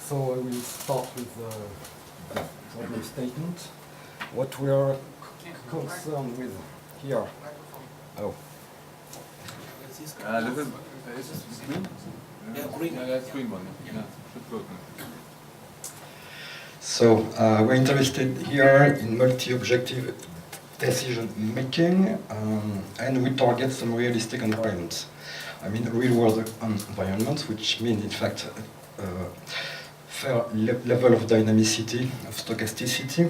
So I will start with the problem statement. What we are concerned with here. Oh. Little, is this green? Yeah, green. Yeah, that's green one. Yeah, should work. So we're interested here in multi-objective decision making, and we target some realistic environments. I mean real-world environments, which mean in fact a fair level of dynamicity, of stochasticity,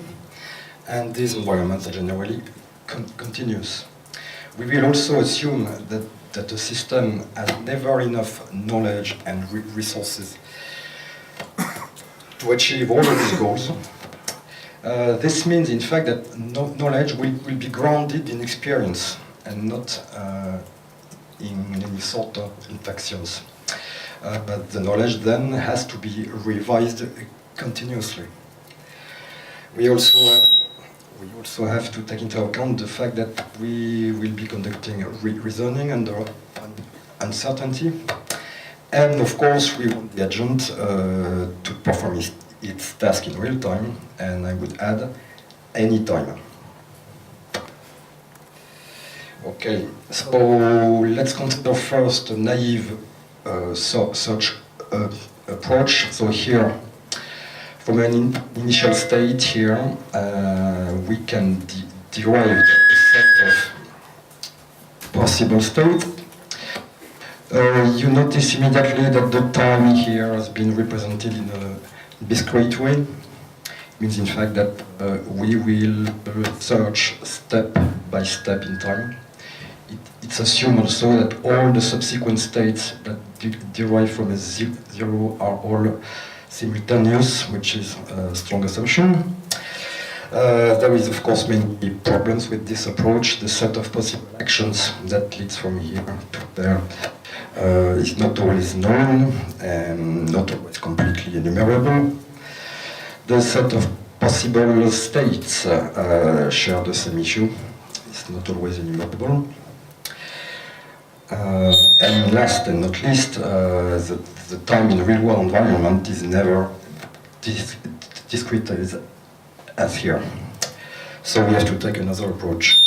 and these environments are generally continuous. We will also assume that the system has never enough knowledge and resources to achieve all of these goals. This means, in fact, that knowledge will be grounded in experience and not in any sort of infections. But the knowledge then has to be revised continuously. We also have to take into account the fact that we will be conducting reasoning under uncertainty. And of course, we want the agent to perform its task in real time, and I would add, any time. Okay, so let's consider first a naive search approach. So here, from an initial state here, we can derive a set of possible states. You notice immediately that the time here has been represented in a discrete way. It means in fact that we will search step by step in time. It's assumed also that all the subsequent states that derive from a zero are all simultaneous, which is a strong assumption. There is, of course, many problems with this approach. The set of possible actions that leads from here to there is not always known and not always completely enumerable. The set of possible states share the same issue. It's not always enumerable. And last and not least, the time in real-world environment is never discrete as here. So we have to take another approach.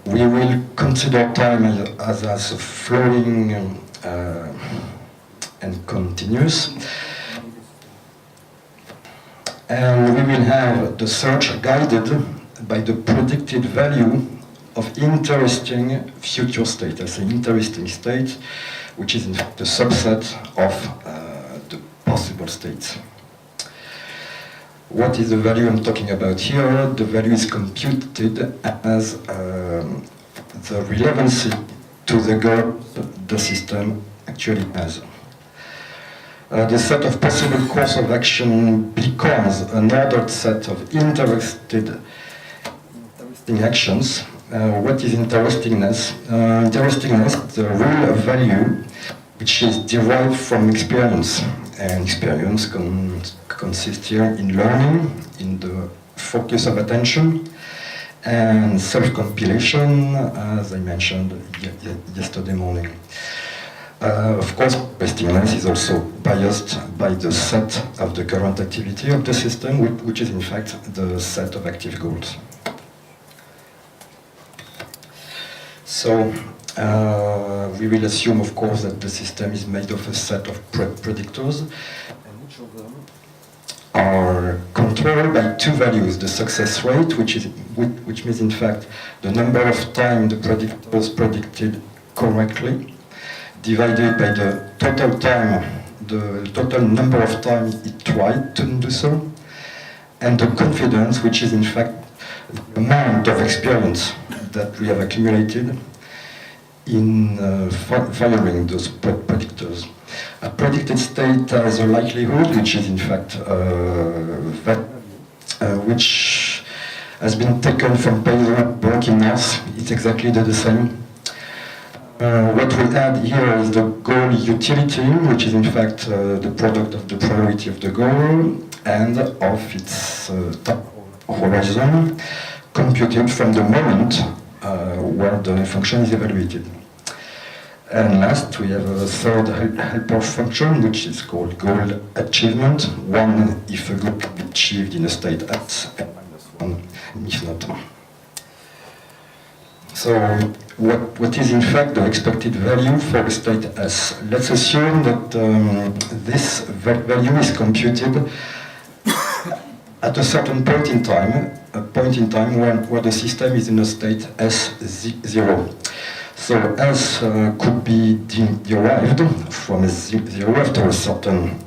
We will consider time as flowing and continuous. And we will have the search guided by the predicted value of interesting future state. I say interesting state, which is in fact a subset of the possible states. What is the value I'm talking about here? The value is computed as the relevancy to the goal the system actually has. The set of possible course of action becomes an ordered set of interesting actions. What is interestingness? Interestingness is the real value which is derived from experience. And experience consists here in learning, in the focus of attention, and self-compilation, as I mentioned yesterday morning. Of course, interestingness is also biased by the set of the current activity of the system, which is in fact the set of active goals. So, we will assume, of course, that the system is made of a set of predictors, and each of them are controlled by two values: the success rate, which means, in fact, the number of times the predictors predicted correctly, divided by the total time, the total number of times it tried to do so, and the confidence, which is, in fact, the amount of experience that we have accumulated in firing those predictors. A predicted state has a likelihood, which is in fact which has been taken from Payson in math. It's exactly the same. What we add here is the goal utility, which is in fact the product of the priority of the goal and of its time horizon, computed from the moment where the function is evaluated. And last, we have a third helper function, which is called goal achievement. One if a goal can be achieved in a state S, and -1 if not. So, what is in fact the expected value for a state S? Let's assume that this value is computed at a certain point in time, where the system is in a state S0. So S could be derived from S0 after a certain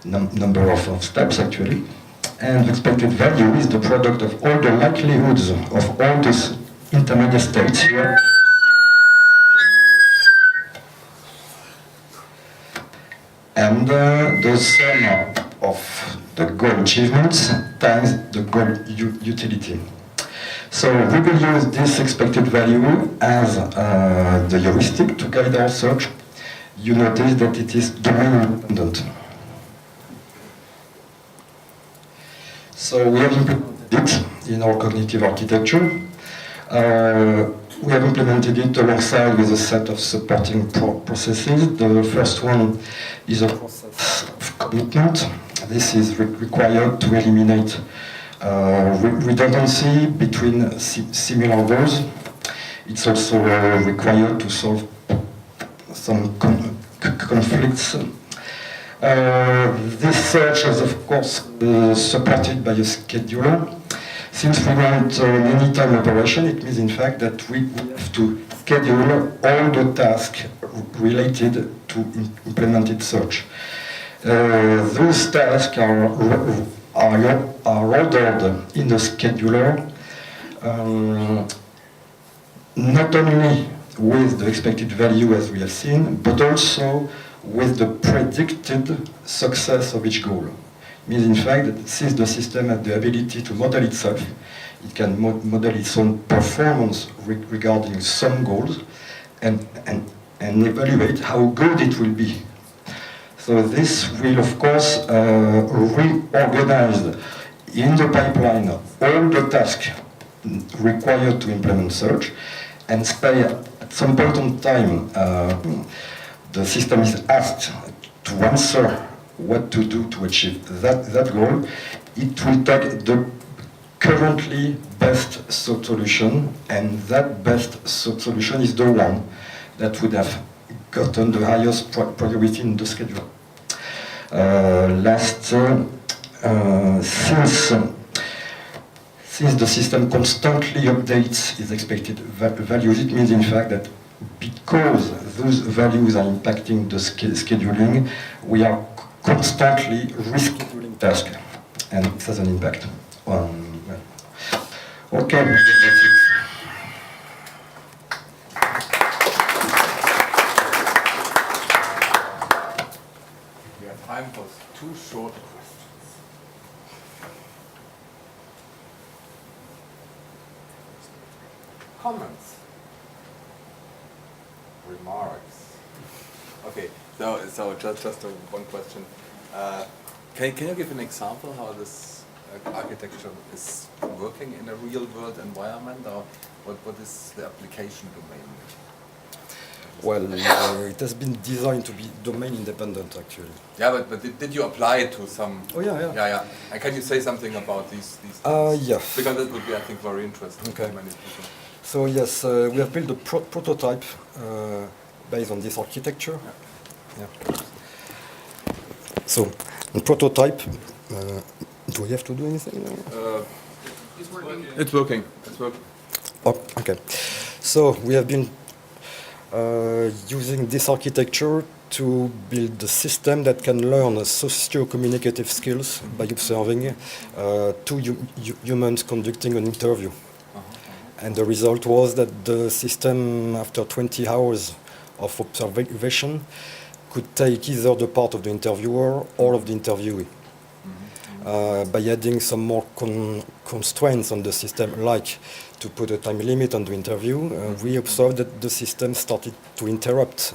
number of steps, actually. And the expected value is the product of all the likelihoods of all these intermediate states here. And the sum of the goal achievements times the goal utility. So we will use this expected value as the heuristic to guide our search. You notice that it is domain independent. So we have implemented it in our cognitive architecture. We have implemented it alongside with a set of supporting processes. The first one is a process of commitment. This is required to eliminate redundancy between similar goals. It's also required to solve some conflicts. This search is, of course, supported by a scheduler. Since we want an anytime operation, it means, in fact, that we have to schedule all the tasks related to implemented search. Those tasks are ordered in the scheduler, not only with the expected value as we have seen, but also with the predicted success of each goal. It means, in fact, that since the system has the ability to model itself, it can model its own performance regarding some goals and evaluate how good it will be. So this will, of course, reorganize in the pipeline all the tasks required to implement search, and say at some point in time, the system is asked to answer what to do to achieve that goal. It will take the currently best solution, and that best solution is the one that would have gotten the highest priority in the schedule. Since the system constantly updates its expected values, it means, in fact, that because those values are impacting the scheduling, we are constantly rescheduling tasks, and it has an impact on. Okay, that's it. We have time for two short questions. Comments? Remarks? Okay, so just one question. Can you give an example how this architecture is working in a real-world environment, or what is the application domain? Well, it has been designed to be domain independent, actually. Yeah, but did you apply it to some? Oh yeah. Yeah. And can you say something about these things? Yes. Because that would be, I think, very interesting Okay. for many people. So yes, we have built a prototype based on this architecture. Yeah. So, in prototype, do we have to do anything? It's working. It's working. Oh, okay. So we have been using this architecture to build a system that can learn socio-communicative skills by observing two humans conducting an interview. And the result was that the system, after 20 hours of observation, could take either the part of the interviewer or of the interviewee. By adding some more constraints on the system, like to put a time limit on the interview, we observed that the system started to interrupt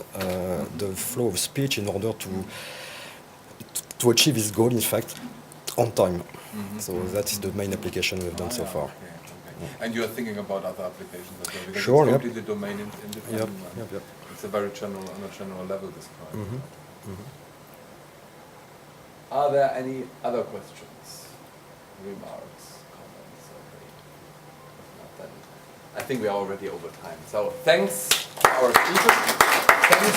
the flow of speech in order to achieve its goal, in fact, on time. So that is the main application we've done so far. Okay. And you are thinking about other applications as well? Because Sure, it's yep. completely domain independent. Yep. It's it's a very general, on a general level described. Mhm. Mhm. Are there any other questions, remarks, comments? Okay. If not, then I think we are already over time. So thanks to our speakers. Thanks